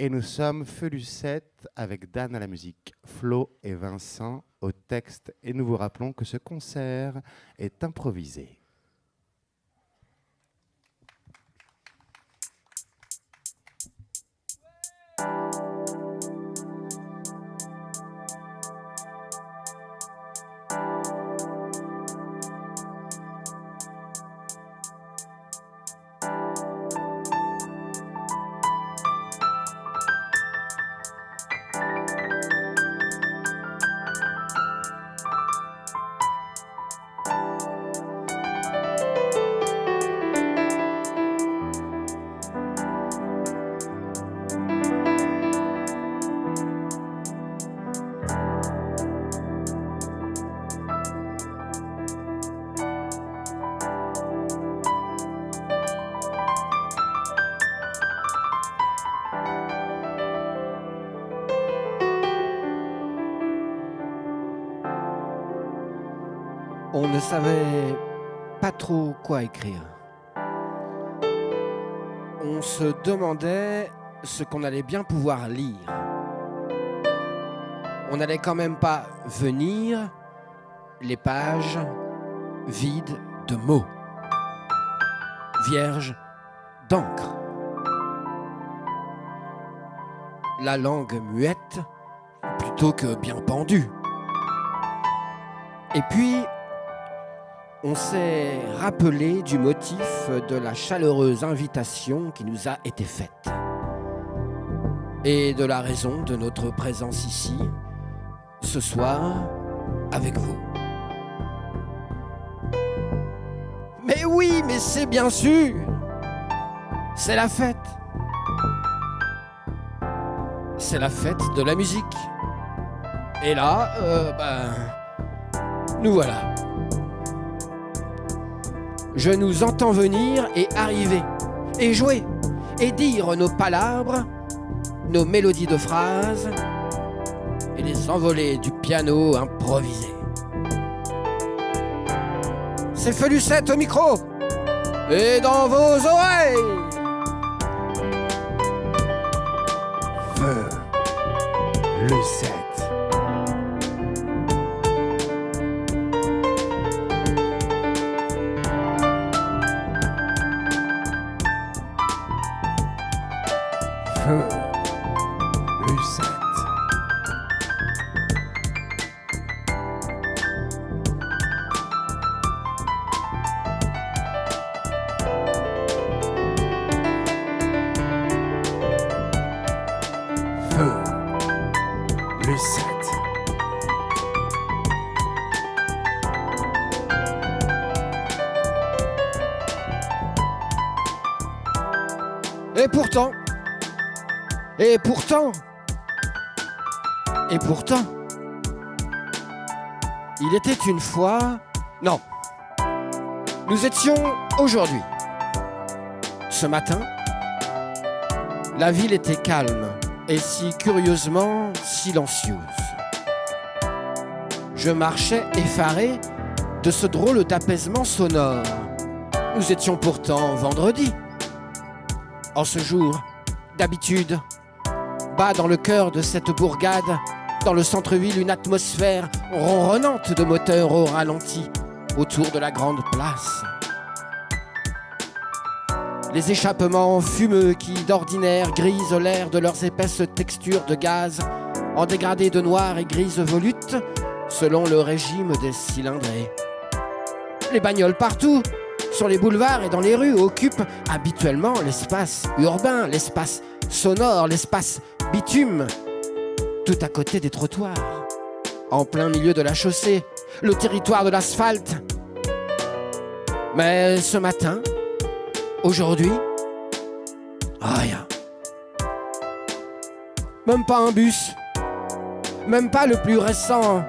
Et nous sommes Feu Lucette avec Dan à la musique, Flo et Vincent au texte. Et nous vous rappelons que ce concert est improvisé. On ne savait pas trop quoi écrire. On se demandait ce qu'on allait bien pouvoir lire. On n'allait quand même pas venir les pages vides de mots, vierges d'encre. La langue muette plutôt que bien pendue. Et puis, on s'est rappelé du motif de la chaleureuse invitation qui nous a été faite et de la raison de notre présence ici, ce soir, avec vous. Mais oui, mais c'est bien sûr, c'est la fête. C'est la fête de la musique. Et là, nous voilà. Je nous entends venir et arriver, et jouer, et dire nos palabres, nos mélodies de phrases, et les envolées du piano improvisé. C'est Feu Lucette au micro, et dans vos oreilles. Feu Lucette. Feu Lucette. Feu Lucette. Et pourtant, il était une fois... Non, nous étions aujourd'hui. Ce matin, la ville était calme et si curieusement silencieuse. Je marchais effaré de ce drôle d'apaisement sonore. Nous étions pourtant vendredi. En ce jour, d'habitude, bat dans le cœur de cette bourgade, dans le centre-ville, une atmosphère ronronnante de moteurs au ralenti autour de la grande place. Les échappements fumeux qui, d'ordinaire, grisent l'air de leurs épaisses textures de gaz, en dégradé de noir et grise volute, selon le régime des cylindrés. Les bagnoles partout, sur les boulevards et dans les rues, occupent habituellement l'espace urbain, l'espace sonore, l'espace bitume, tout à côté des trottoirs, en plein milieu de la chaussée, le territoire de l'asphalte. Mais ce matin, aujourd'hui, rien. Même pas un bus, même pas le plus récent.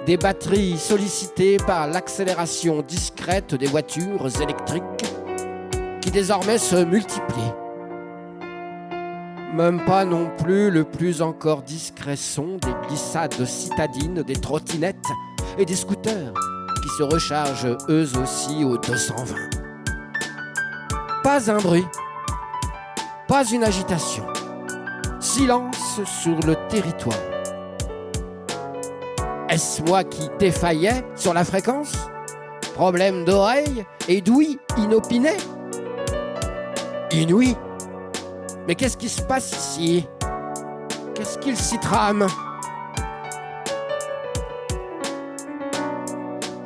Des batteries sollicitées par l'accélération discrète des voitures électriques qui désormais se multiplient. Même pas non plus le plus encore discret son des glissades citadines, des trottinettes et des scooters qui se rechargent eux aussi au 220. Pas un bruit, pas une agitation. Silence sur le territoire. Est-ce moi qui défaillais sur la fréquence? Problème d'oreille et d'ouïe inopiné? Inouï. Mais qu'est-ce qui se passe ici? Qu'est-ce qu'il s'y trame?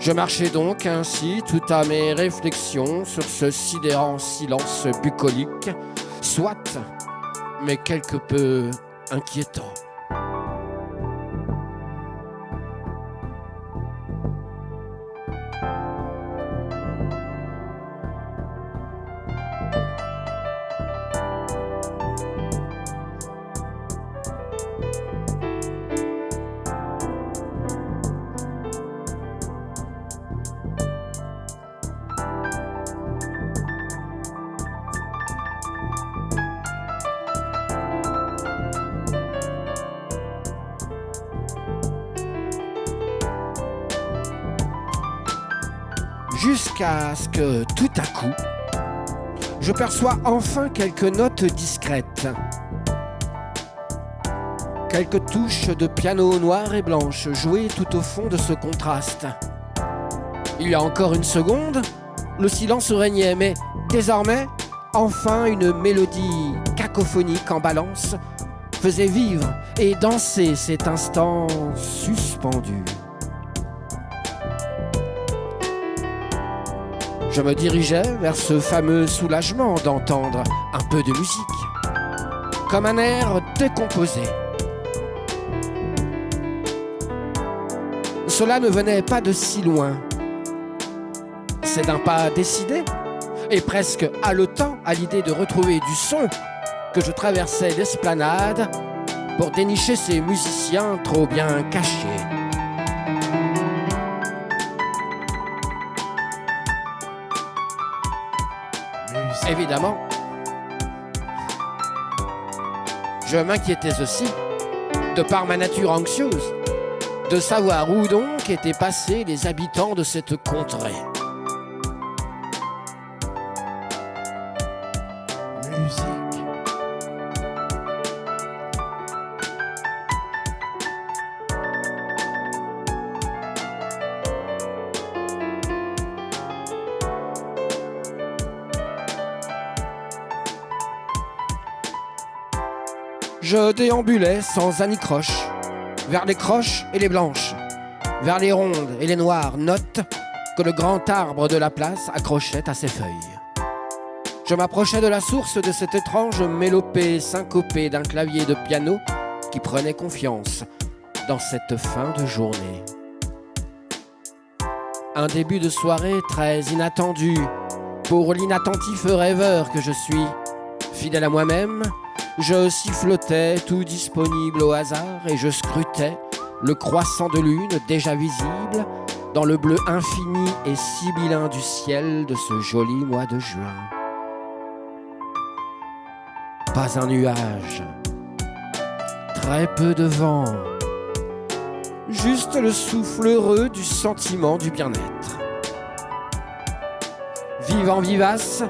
Je marchais donc ainsi tout à mes réflexions sur ce sidérant silence bucolique, soit, mais quelque peu inquiétant. Jusqu'à ce que, tout à coup, je perçois enfin quelques notes discrètes. Quelques touches de piano noir et blanche jouées tout au fond de ce contraste. Il y a encore une seconde, le silence régnait, mais désormais, enfin une mélodie cacophonique en balance faisait vivre et danser cet instant suspendu. Je me dirigeais vers ce fameux soulagement d'entendre un peu de musique, comme un air décomposé. Cela ne venait pas de si loin. C'est d'un pas décidé et presque haletant à l'idée de retrouver du son que je traversais l'esplanade pour dénicher ces musiciens trop bien cachés. Évidemment, je m'inquiétais aussi, de par ma nature anxieuse, de savoir où donc étaient passés les habitants de cette contrée. Musique. Je déambulais sans anicroche, vers les croches et les blanches, vers les rondes et les noires notes que le grand arbre de la place accrochait à ses feuilles. Je m'approchais de la source de cette étrange mélopée syncopée d'un clavier de piano qui prenait confiance dans cette fin de journée. Un début de soirée très inattendu pour l'inattentif rêveur que je suis, fidèle à moi-même. Je sifflotais tout disponible au hasard et je scrutais le croissant de lune déjà visible dans le bleu infini et sibyllin du ciel de ce joli mois de juin. Pas un nuage, très peu de vent, juste le souffle heureux du sentiment du bien-être. Vivant vivace,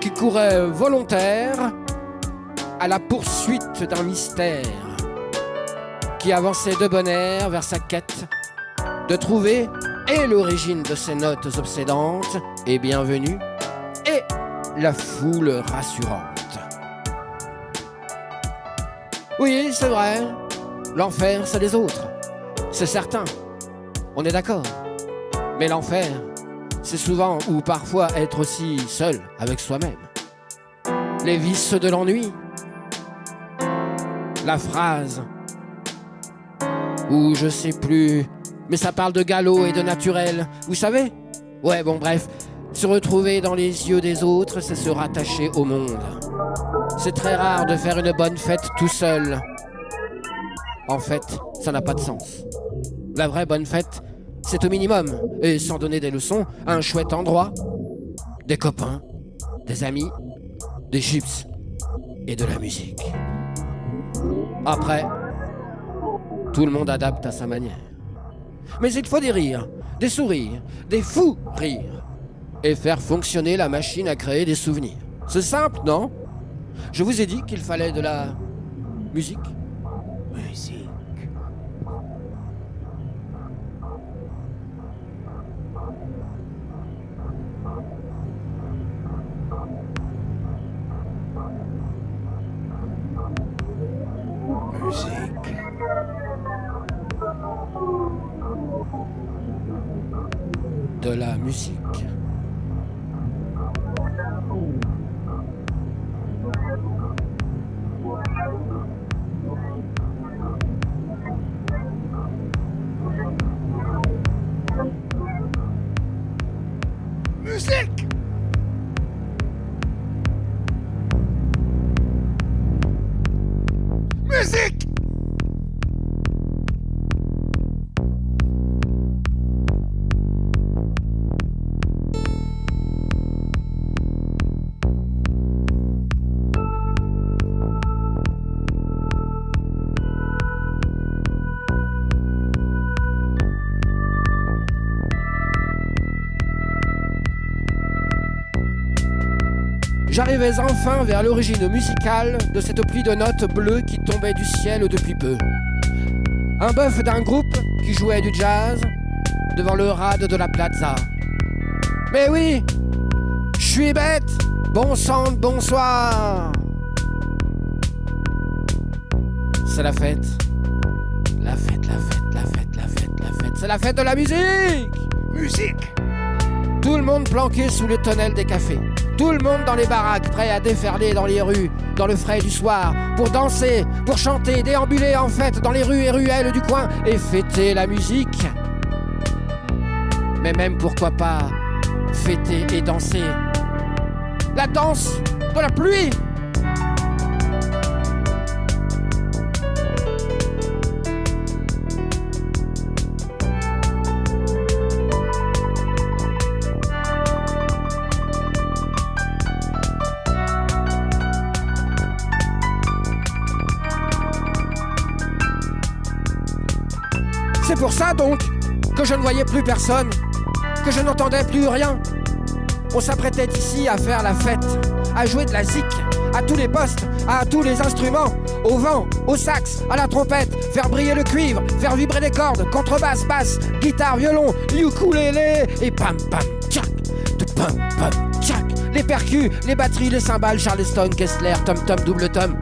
qui courait volontaire à la poursuite d'un mystère, qui avançait de bon air vers sa quête de trouver et l'origine de ces notes obsédantes et bienvenues et la foule rassurante. Oui, c'est vrai, l'enfer c'est les autres, c'est certain, on est d'accord. Mais l'enfer, c'est souvent ou parfois être aussi seul avec soi-même. Les vices de l'ennui, la phrase, ou je sais plus, mais ça parle de galop et de naturel, vous savez? Ouais, bon bref, se retrouver dans les yeux des autres, c'est se rattacher au monde. C'est très rare de faire une bonne fête tout seul. En fait, ça n'a pas de sens. La vraie bonne fête, c'est au minimum, et sans donner des leçons, un chouette endroit, des copains, des amis, des chips et de la musique. Après, tout le monde adapte à sa manière. Mais il faut des rires, des sourires, des fous rires. et faire fonctionner la machine à créer des souvenirs. C'est simple, non? Je vous ai dit qu'il fallait de la musique. Musique. Musique. De la musique. Musique. Musique. J'arrivais enfin vers l'origine musicale de cette pluie de notes bleues qui tombait du ciel depuis peu. Un bœuf d'un groupe qui jouait du jazz devant le rade de la plaza. Mais oui, je suis bête, bon sang de bonsoir. C'est la fête. La fête, la fête, la fête, la fête, la fête. C'est la fête de la musique. Musique. Tout le monde planqué sous les tonnelles des cafés. Tout le monde dans les baraques, prêt à déferler dans les rues, dans le frais du soir, pour danser, pour chanter, déambuler en fête dans les rues et ruelles du coin et fêter la musique. Mais même pourquoi pas fêter et danser la danse de la pluie. C'est pour ça donc que je ne voyais plus personne, que je n'entendais plus rien. On s'apprêtait ici à faire la fête, à jouer de la zik, à tous les postes, à tous les instruments, au vent, au sax, à la trompette, faire briller le cuivre, faire vibrer les cordes, contrebasse, basse, guitare, violon, ukulélé et pam pam tchac, de pam pam tchac, les percus, les batteries, les cymbales, Charleston, Kessler, tom tom, double tom.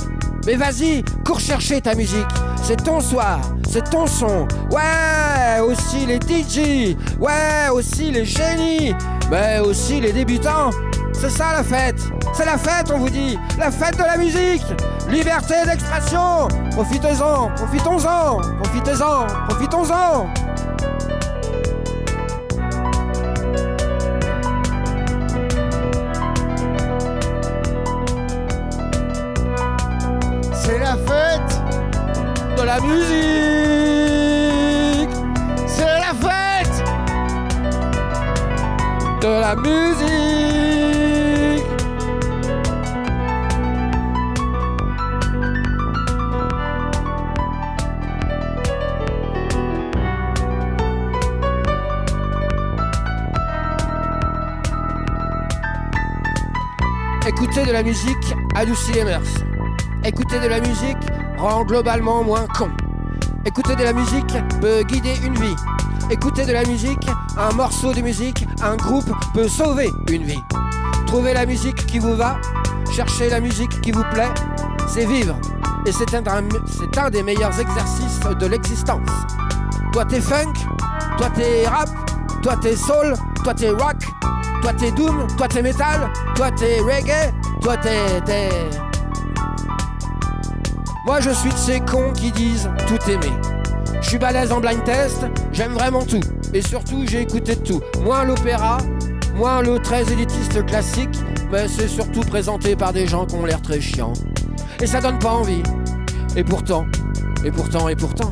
Mais vas-y, cours chercher ta musique, c'est ton soir, c'est ton son. Ouais, aussi les DJ, ouais, aussi les génies, mais aussi les débutants. C'est ça la fête, c'est la fête on vous dit, la fête de la musique. Liberté d'expression, profitez-en, profitons-en, profitez-en, profitons-en. C'est la fête De la musique. C'est la fête De la musique. Écouter de la musique adoucit les mœurs. Écouter de la musique rend globalement moins con. Écouter de la musique peut guider une vie. Écouter de la musique, un morceau de musique, un groupe peut sauver une vie. Trouver la musique qui vous va, chercher la musique qui vous plaît, c'est vivre. Et c'est un des meilleurs exercices de l'existence. Toi t'es funk, toi t'es rap, toi t'es soul, toi t'es rock, toi t'es doom, toi t'es metal, toi t'es reggae, toi t'es... Moi je suis de ces cons qui disent tout aimer. Je suis balèze en blind test, j'aime vraiment tout. Et surtout j'ai écouté de tout. Moins l'opéra, moins le très élitiste classique, mais c'est surtout présenté par des gens qui ont l'air très chiants. Et ça donne pas envie. Et pourtant, et pourtant, et pourtant.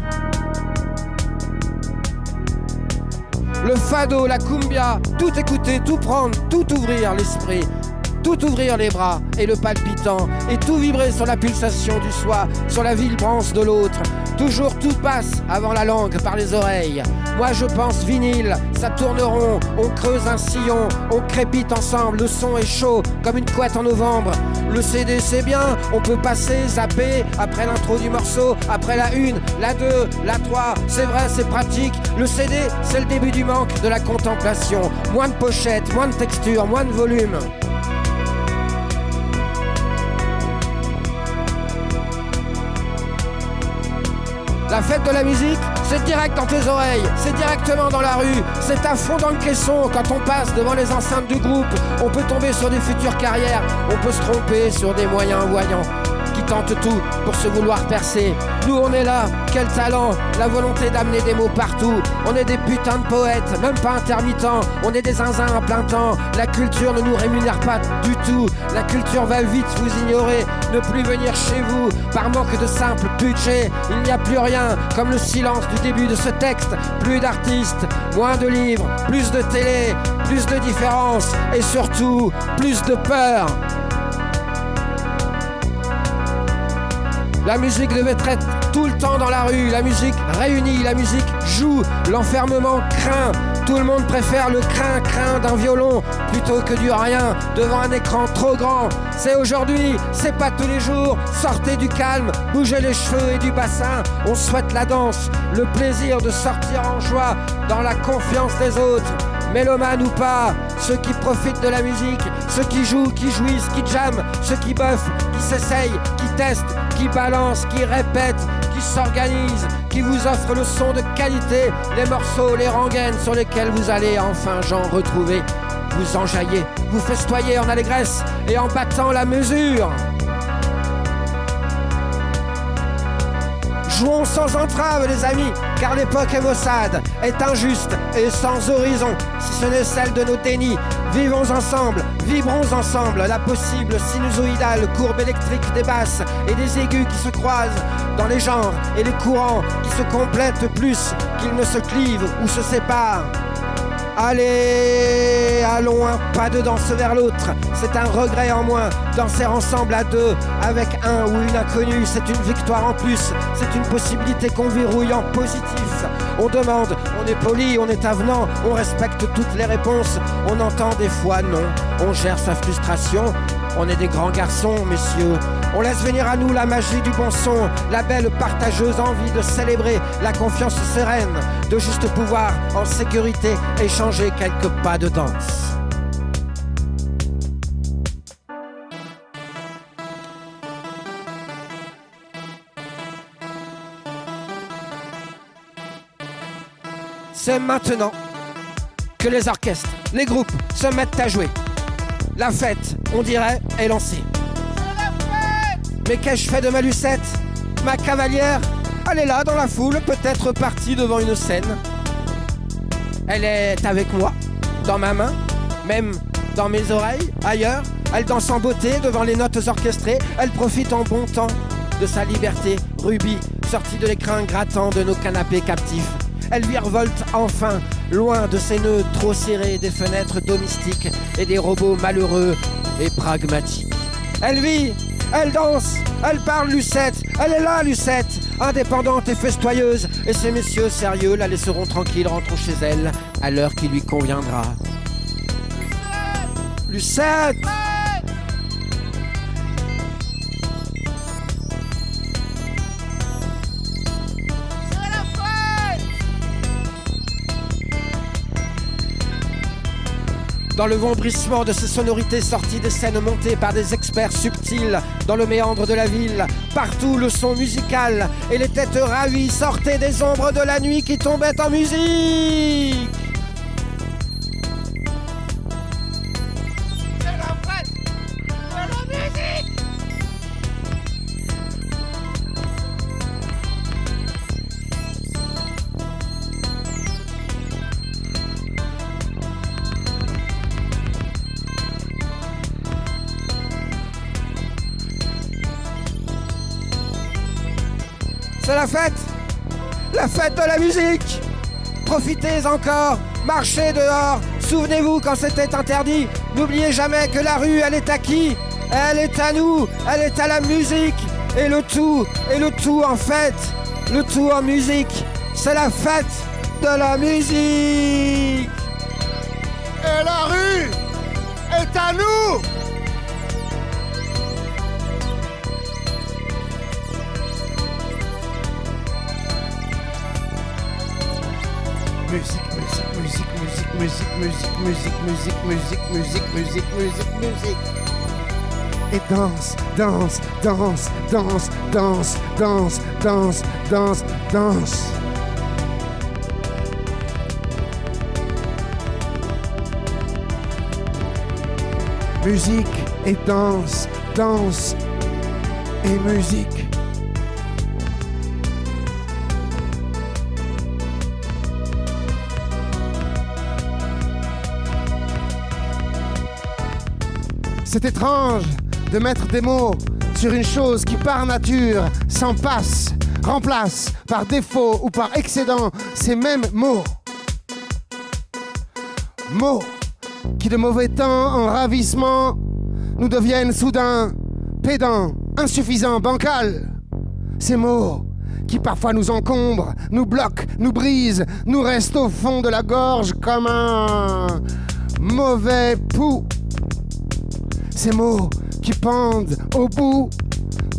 Le fado, la cumbia, tout écouter, tout prendre, tout ouvrir l'esprit. tout ouvrir les bras et le palpitant, et tout vibrer sur la pulsation du soi, sur la vibrance de l'autre. Toujours tout passe avant la langue par les oreilles. Moi je pense vinyle, ça tourne rond, on creuse un sillon, on crépite ensemble, le son est chaud comme une couette en novembre. Le CD c'est bien, on peut passer, zapper, après l'intro du morceau, après la 1, la 2, la 3, c'est vrai, c'est pratique. Le CD c'est le début du manque, de la contemplation. Moins de pochettes, moins de texture, moins de volume. La fête de la musique, c'est direct dans tes oreilles, c'est directement dans la rue, c'est à fond dans le caisson. Quand on passe devant les enceintes du groupe, on peut tomber sur des futures carrières, on peut se tromper sur des moyens voyants qui tentent tout pour se vouloir percer. Nous on est là, quel talent, la volonté d'amener des mots partout. On est des putains de poètes, même pas intermittents, on est des zinzins à plein temps. La culture ne nous rémunère pas du tout, la culture va vite vous ignorer, ne plus venir chez vous par manque de simple budget. Il n'y a plus rien, comme le silence du début de ce texte. Plus d'artistes, moins de livres, plus de télé, plus de différence et surtout plus de peur. La musique devait être tout le temps dans la rue, la musique réunit, la musique joue, l'enfermement craint. Tout le monde préfère le crin d'un violon plutôt que du rien devant un écran trop grand. C'est aujourd'hui, c'est pas tous les jours. Sortez du calme, bougez les cheveux et du bassin. On souhaite la danse, le plaisir de sortir en joie dans la confiance des autres. Mélomanes ou pas, ceux qui profitent de la musique, ceux qui jouent, qui jouissent, qui jamment, ceux qui buffent, qui s'essayent, qui testent, qui balancent, qui répètent, qui s'organisent, qui vous offrent le son de qualité, les morceaux, les rengaines sur lesquels vous allez enfin j'en retrouver. Vous enjaillez, vous festoyez en allégresse et en battant la mesure. Jouons sans entrave les amis, car l'époque est maussade, est injuste et sans horizon, si ce n'est celle de nos dénis. Vivons ensemble, vibrons ensemble, la possible sinusoïdale courbe électrique des basses et des aigus qui se croisent dans les genres et les courants qui se complètent plus qu'ils ne se clivent ou se séparent. Allez, allons un pas de danse vers l'autre, c'est un regret en moins. Danser ensemble à deux, avec un ou une inconnue, c'est une victoire en plus, c'est une possibilité qu'on verrouille en positif. On demande, on est poli, on est avenant, on respecte toutes les réponses, on entend des fois non, on gère sa frustration. On est des grands garçons, messieurs. On laisse venir à nous la magie du bon son, la belle partageuse envie de célébrer, la confiance sereine, de juste pouvoir, en sécurité, échanger quelques pas de danse. C'est maintenant que les orchestres, les groupes se mettent à jouer. La fête, on dirait, est lancée. Mais qu'ai-je fait de ma Lucette? Ma cavalière, elle est là dans la foule, peut-être partie devant une scène. Elle est avec moi, dans ma main, même dans mes oreilles, ailleurs. Elle danse en beauté devant les notes orchestrées. Elle profite en bon temps de sa liberté, Ruby, sortie de l'écrin grattant de nos canapés captifs. Elle virevolte enfin, loin de ces nœuds trop serrés des fenêtres domestiques et des robots malheureux et pragmatiques. Elle vit, elle danse, elle parle Lucette, elle est là Lucette, indépendante et festoyeuse, et ces messieurs sérieux la laisseront tranquille rentrer chez elle à l'heure qui lui conviendra. Lucette! Dans le vombrissement de ces sonorités sorties des scènes montées par des experts subtils, dans le méandre de la ville, partout le son musical et les têtes ravies sortaient des ombres de la nuit qui tombaient en musique. C'est la fête de la musique. C'est la fête de la musique. Profitez encore, marchez dehors. Souvenez-vous quand c'était interdit, N'oubliez jamais que la rue, elle est à qui? Elle est à nous, elle est à la musique. Et le tout en fait, le tout en musique, c'est la fête de la musique. Et la rue est à nous. Musique, musique, musique, musique, musique, musique, musique, musique, musique, musique, musique, musique. Et danse, danse, danse, danse, danse, danse, danse, danse, danse. Musique et danse, danse et musique. C'est étrange de mettre des mots sur une chose qui par nature s'en passe, remplace par défaut ou par excédent ces mêmes mots. Mots qui de mauvais temps en ravissement nous deviennent soudain pédants, insuffisants, bancals. Ces mots qui parfois nous encombrent, nous bloquent, nous brisent, nous restent au fond de la gorge comme un mauvais pouls. Ces mots qui pendent au bout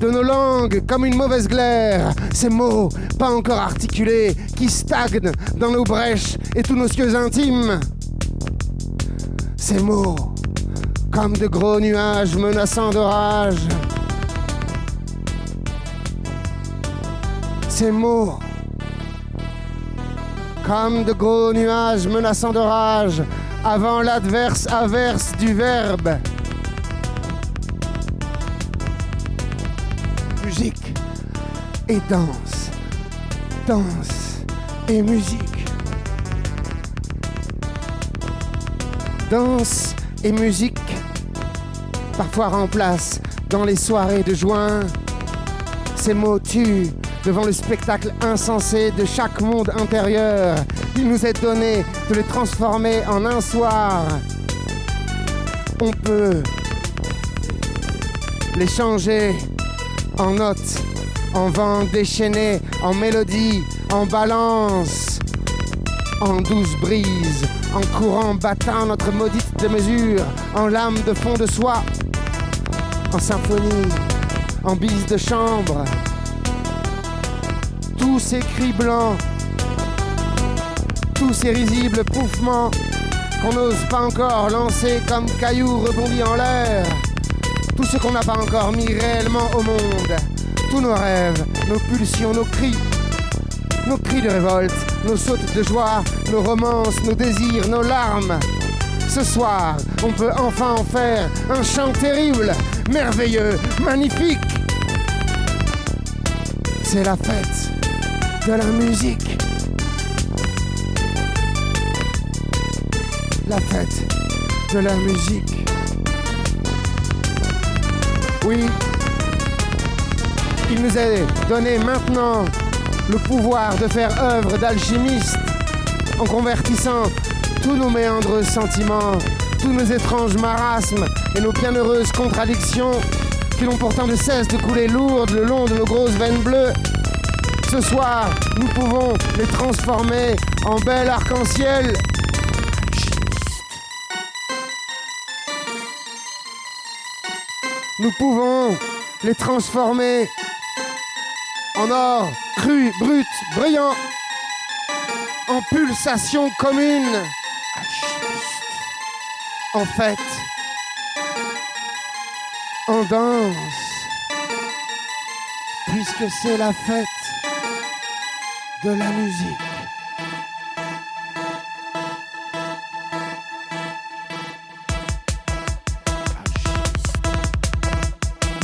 de nos langues comme une mauvaise glaire. Ces mots pas encore articulés qui stagnent dans nos brèches et tous nos cieux intimes. Ces mots comme de gros nuages menaçants d'orage. Ces mots comme de gros nuages menaçants d'orage avant l'adverse averse du verbe. Musique et danse, danse et musique. Danse et musique parfois remplacent dans les soirées de juin. Ces mots tuent devant le spectacle insensé de chaque monde intérieur. Il nous est donné de les transformer en un soir. On peut les changer en notes, en vent déchaîné, en mélodie, en balance, en douce brise, en courant battant notre maudite de mesure, en lame de fond de soie, en symphonie, en bise de chambre. Tous ces cris blancs, tous ces risibles pouffements qu'on n'ose pas encore lancer comme cailloux rebondis en l'air. Tout ce qu'on n'a pas encore mis réellement au monde, tous nos rêves, nos pulsions, nos cris de révolte, nos sautes de joie, nos romances, nos désirs, nos larmes. Ce soir, on peut enfin en faire un chant terrible, merveilleux, magnifique. C'est la fête de la musique. La fête de la musique. Oui, il nous est donné maintenant le pouvoir de faire œuvre d'alchimiste en convertissant tous nos méandres sentiments, tous nos étranges marasmes et nos bienheureuses contradictions qui n'ont pourtant de cesse de couler lourdes le long de nos grosses veines bleues. Ce soir, nous pouvons les transformer en bel arc-en-ciel. Nous pouvons les transformer en or cru, brut, brillant, en pulsation commune, en fête, en danse, puisque c'est la fête de la musique.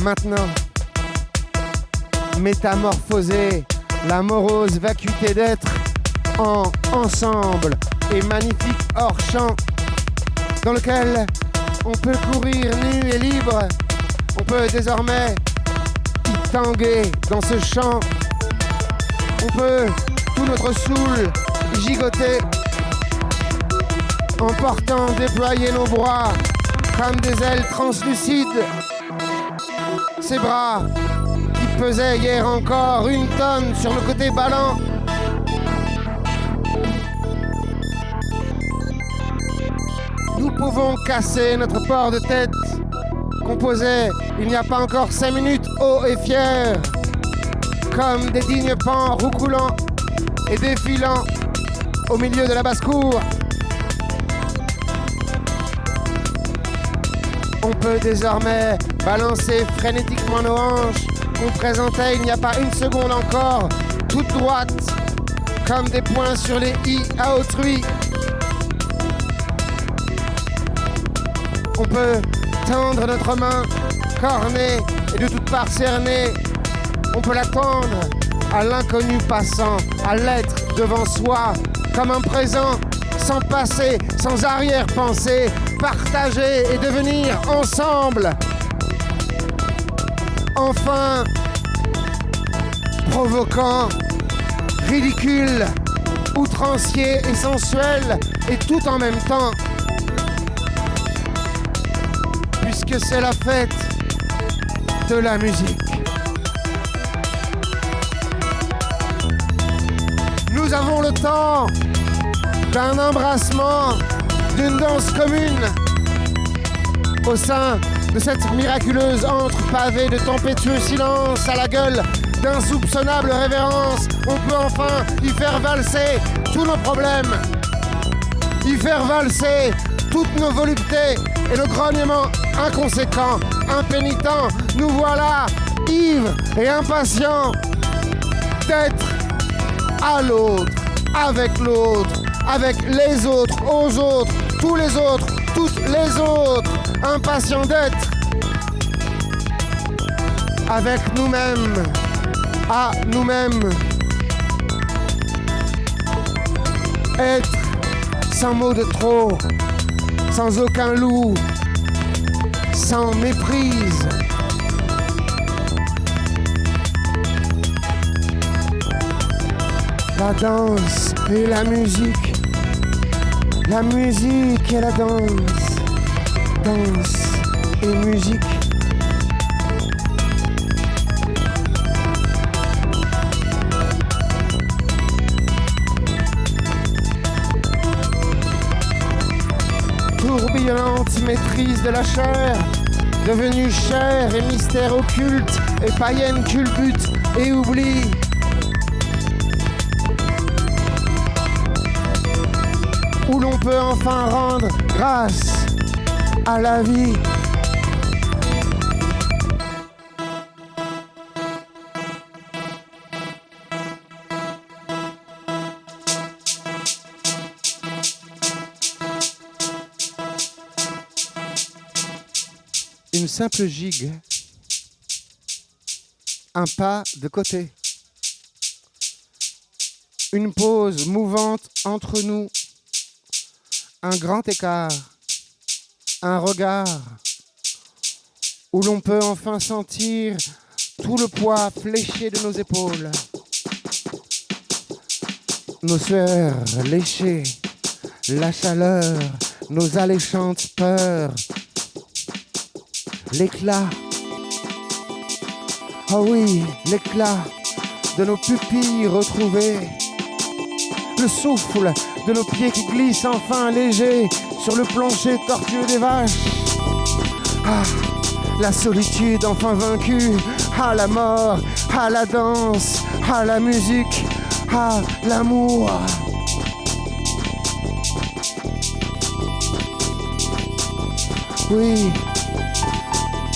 Maintenant, métamorphoser la morose vacuité d'être en ensemble et magnifique hors-champ dans lequel on peut courir nu et libre. On peut désormais y tanguer dans ce chant. On peut tout notre soul y gigoter en portant déployer nos bras comme des ailes translucides. Ses bras qui pesaient hier encore 1 tonne sur le côté ballant. Nous pouvons casser notre port de tête qu'on posait il n'y a pas encore 5 minutes, haut et fier, comme des dignes pans roucoulants et défilant au milieu de la basse-cour. On peut désormais balancer frénétiquement nos hanches qu'on présentait il n'y a pas 1 seconde encore, toutes droites, comme des points sur les i à autrui. On peut tendre notre main, cornée et de toutes parts cernée. On peut la tendre à l'inconnu passant, à l'être devant soi, comme un présent, sans passé, sans arrière-pensée, partager et devenir ensemble. Enfin, provoquant, ridicule, outrancier et sensuel, et tout en même temps. Puisque c'est la fête de la musique. Nous avons le temps d'un embrassement, d'une danse commune. Au sein de cette miraculeuse antre pavée de tempétueux silence à la gueule d'insoupçonnable révérence, on peut enfin y faire valser tous nos problèmes, y faire valser toutes nos voluptés et le grognement inconséquent, impénitent. Nous voilà, ivres et impatients d'être à l'autre, avec l'autre, avec les autres, aux autres, tous les autres, toutes les autres, impatients d'être avec nous-mêmes, à nous-mêmes. Être sans mots de trop, sans aucun loup, sans méprise. La danse et la musique et la danse, danse et musique. Tourbillonnante maîtrise de la chair, devenue chair et mystère occulte, et païenne culbute et oubli. Où l'on peut enfin rendre grâce à la vie. Une simple gigue, un pas de côté, une pause mouvante entre nous, un grand écart, un regard, où l'on peut enfin sentir tout le poids fléché de nos épaules, nos sueurs léchées, la chaleur, nos alléchantes peurs, l'éclat, oh oui, l'éclat de nos pupilles retrouvées, le souffle de nos pieds qui glissent enfin légers sur le plancher tortueux des vaches. Ah, la solitude enfin vaincue, ah la mort, ah la danse, ah la musique, ah l'amour. Oui,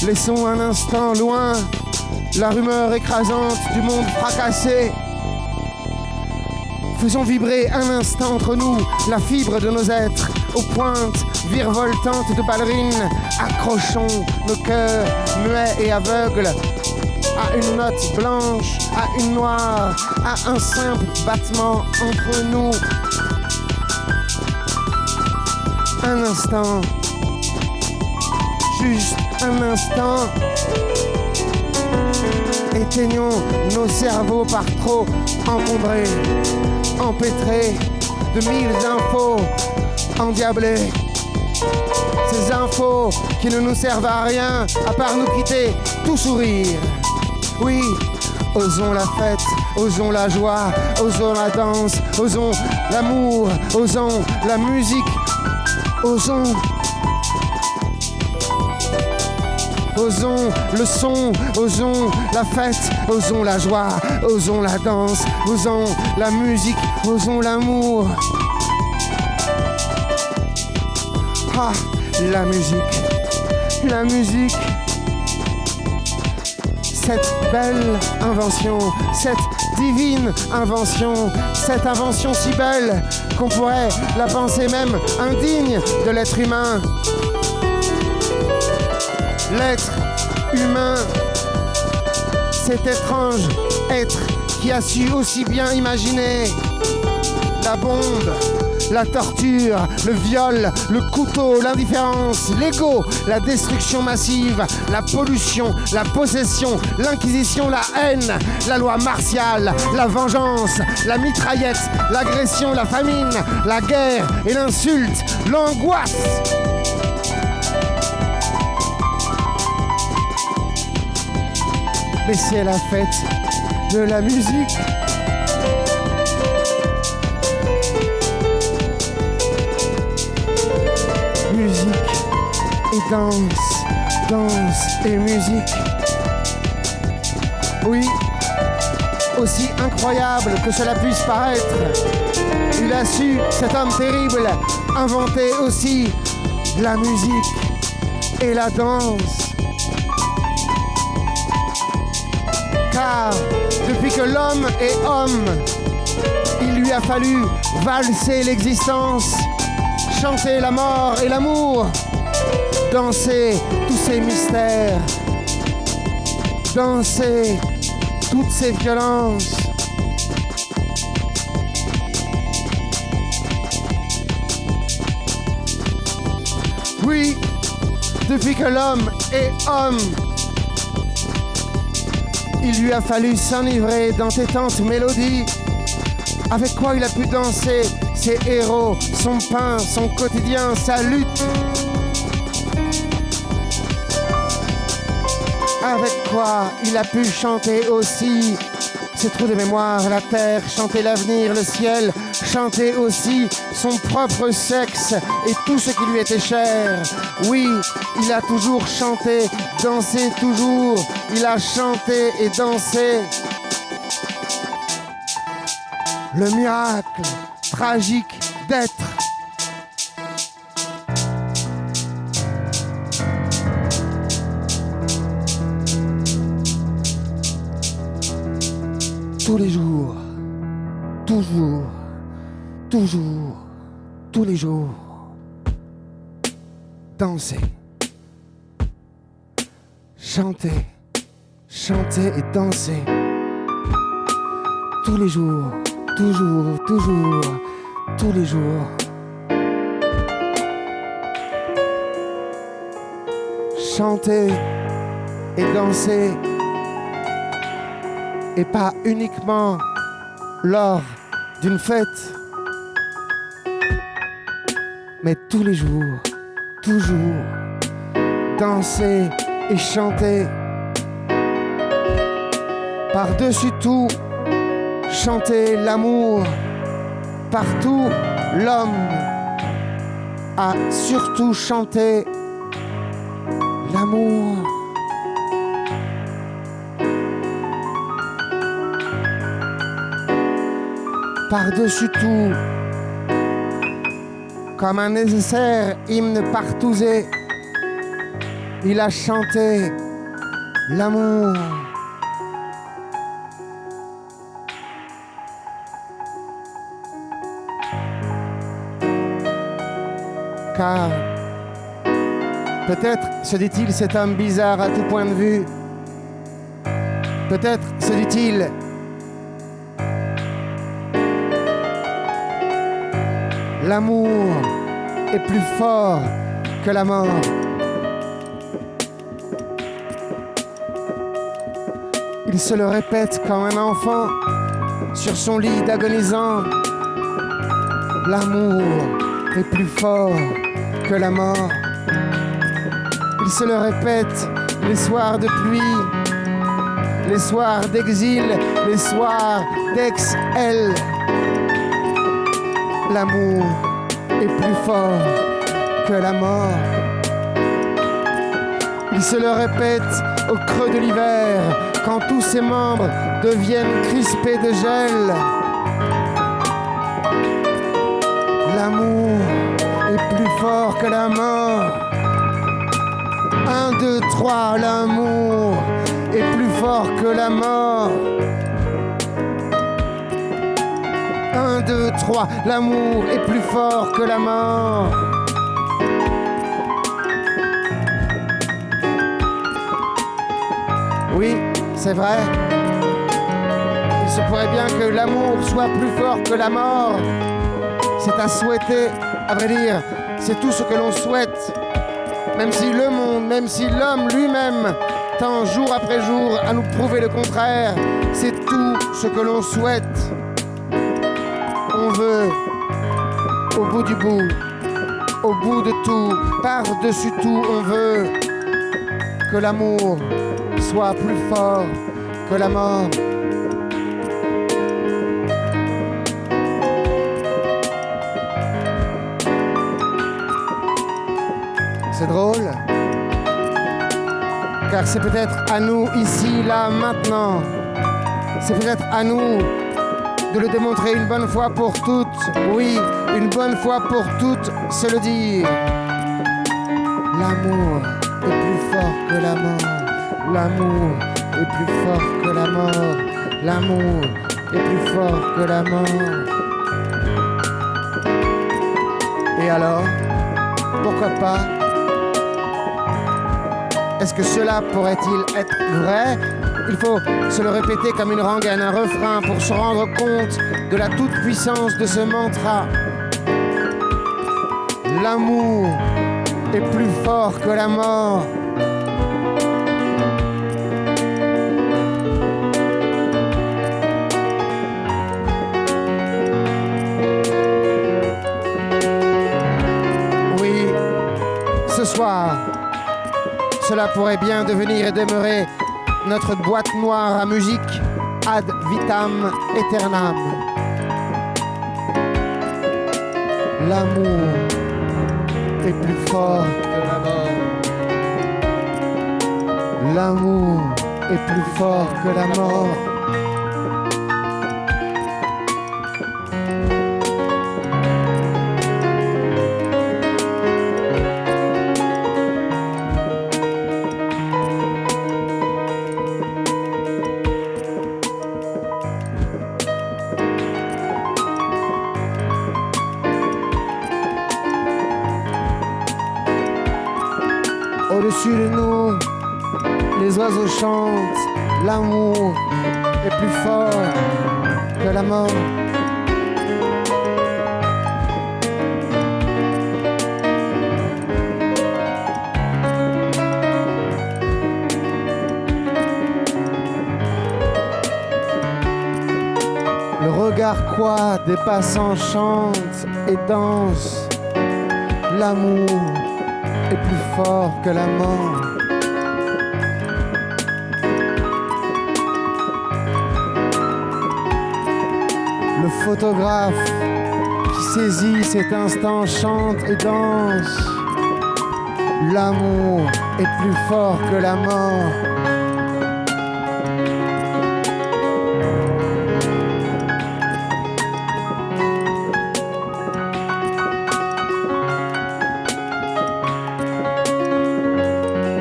laissons un instant loin la rumeur écrasante du monde fracassé. Faisons vibrer un instant entre nous la fibre de nos êtres aux pointes virevoltantes de ballerines. Accrochons nos cœurs muets et aveugles à une note blanche, à une noire, à un simple battement entre nous. Un instant, juste un instant. Éteignons nos cerveaux par trop encombrés, empêtrés de 1000 infos endiablées. ces infos qui ne nous servent à rien, à part nous quitter, tout sourire. Oui, osons la fête, osons la joie, osons la danse, osons l'amour, osons la musique, osons le son, osons la fête, osons la joie, osons la danse, osons la musique, osons l'amour. Ah, la musique, cette belle invention, cette divine invention, cette invention si belle qu'on pourrait la penser même indigne de l'être humain. L'être humain, cet étrange être qui a su aussi bien imaginer la bombe, la torture, le viol, le couteau, l'indifférence, l'ego, la destruction massive, la pollution, la possession, l'inquisition, la haine, la loi martiale, la vengeance, la mitraillette, l'agression, la famine, la guerre et l'insulte, l'angoisse. Mais c'est la fête de la musique. Musique et danse, danse et musique. Oui, aussi incroyable que cela puisse paraître, il a su, cet homme terrible, inventer aussi la musique et la danse. Car depuis que l'homme est homme, il lui a fallu valser l'existence, chanter la mort et l'amour, danser tous ces mystères, danser toutes ces violences. Oui, depuis que l'homme est homme, il lui a fallu s'enivrer d'entêtantes mélodies, avec quoi il a pu danser ses héros, son pain, son quotidien, sa lutte. Avec quoi il a pu chanter aussi ses trous de mémoire, la terre, chanter l'avenir, le ciel, chanter aussi son propre sexe et tout ce qui lui était cher. Oui, il a toujours chanté, dansé toujours, il a chanté et dansé. Le miracle tragique d'être. Tous les jours, toujours, toujours, tous les jours, danser, chanter, chanter et danser. Tous les jours, toujours, toujours, tous les jours. Chanter et danser. Et pas uniquement lors d'une fête, mais tous les jours, toujours, danser et chanter. Par-dessus tout, chanter l'amour. Partout, l'homme a surtout chanté l'amour. Par-dessus tout, comme un nécessaire hymne partousé, il a chanté l'amour. Car peut-être, se dit-il, cet homme bizarre à tout point de vue, peut-être, se dit-il, l'amour est plus fort que la mort. Il se le répète comme un enfant sur son lit d'agonisant. L'amour est plus fort que la mort. Il se le répète, les soirs de pluie, les soirs d'exil, les soirs d'ex-elle. L'amour est plus fort que la mort. Il se le répète au creux de l'hiver, quand tous ses membres deviennent crispés de gel. L'amour est plus fort que la mort. 1, 2, 3, l'amour est plus fort que la mort. 1, 2, 3, l'amour est plus fort que la mort. Oui, c'est vrai. Il se pourrait bien que l'amour soit plus fort que la mort. C'est à souhaiter, à vrai dire, c'est tout ce que l'on souhaite. Même si le monde, même si l'homme lui-même tend jour après jour à nous prouver le contraire, c'est tout ce que l'on souhaite. On veut, au bout du bout, au bout de tout, par-dessus tout, on veut que l'amour soit plus fort que la mort. C'est drôle, car c'est peut-être à nous, ici, là, maintenant. C'est peut-être à nous de le démontrer une bonne fois pour toutes. Oui, une bonne fois pour toutes, se le dire. L'amour est plus fort que la mort. L'amour est plus fort que la mort. L'amour est plus fort que la mort. Et alors, pourquoi pas? Est-ce que cela pourrait-il être vrai? Il faut se le répéter comme une rengaine, un refrain, pour se rendre compte de la toute-puissance de ce mantra. L'amour est plus fort que la mort. Oui, ce soir, cela pourrait bien devenir et demeurer notre boîte noire à musique ad vitam aeternam. L'amour est plus fort que la mort. L'amour est plus fort que la mort. Au-dessus de nous, les oiseaux chantent. L'amour est plus fort que la mort. Le regard quoi des passants chante et danse. L'amour est plus fort que la mort. Le photographe qui saisit cet instant chante et danse. L'amour est plus fort que la mort.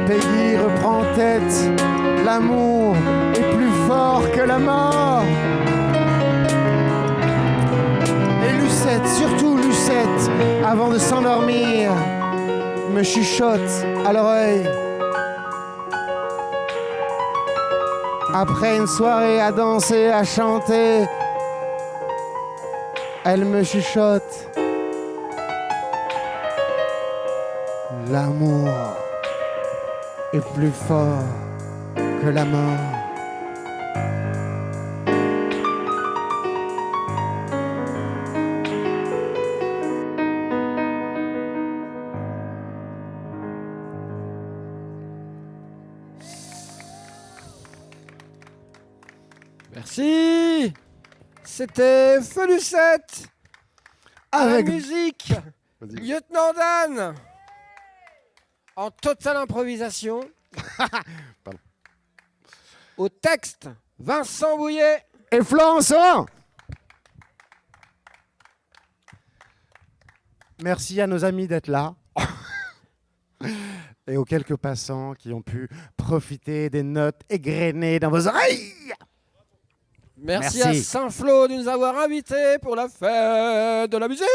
Peggy reprend tête. L'amour est plus fort que la mort. Et Lucette, surtout Lucette, avant de s'endormir, me chuchote à l'oreille. Après une soirée à danser, à chanter, elle me chuchote. L'amour est plus fort que la mort. Merci. C'était Feu Lucette. À la Avec... musique, Vas-y. Lieutenant Dan. En totale improvisation. Pardon. Au texte, Vincent Bouillet. Et Florent. Merci à nos amis d'être là. Et aux quelques passants qui ont pu profiter des notes égrenées dans vos oreilles. Merci Merci. à Saint-Flour de nous avoir invités pour la fête de la musique.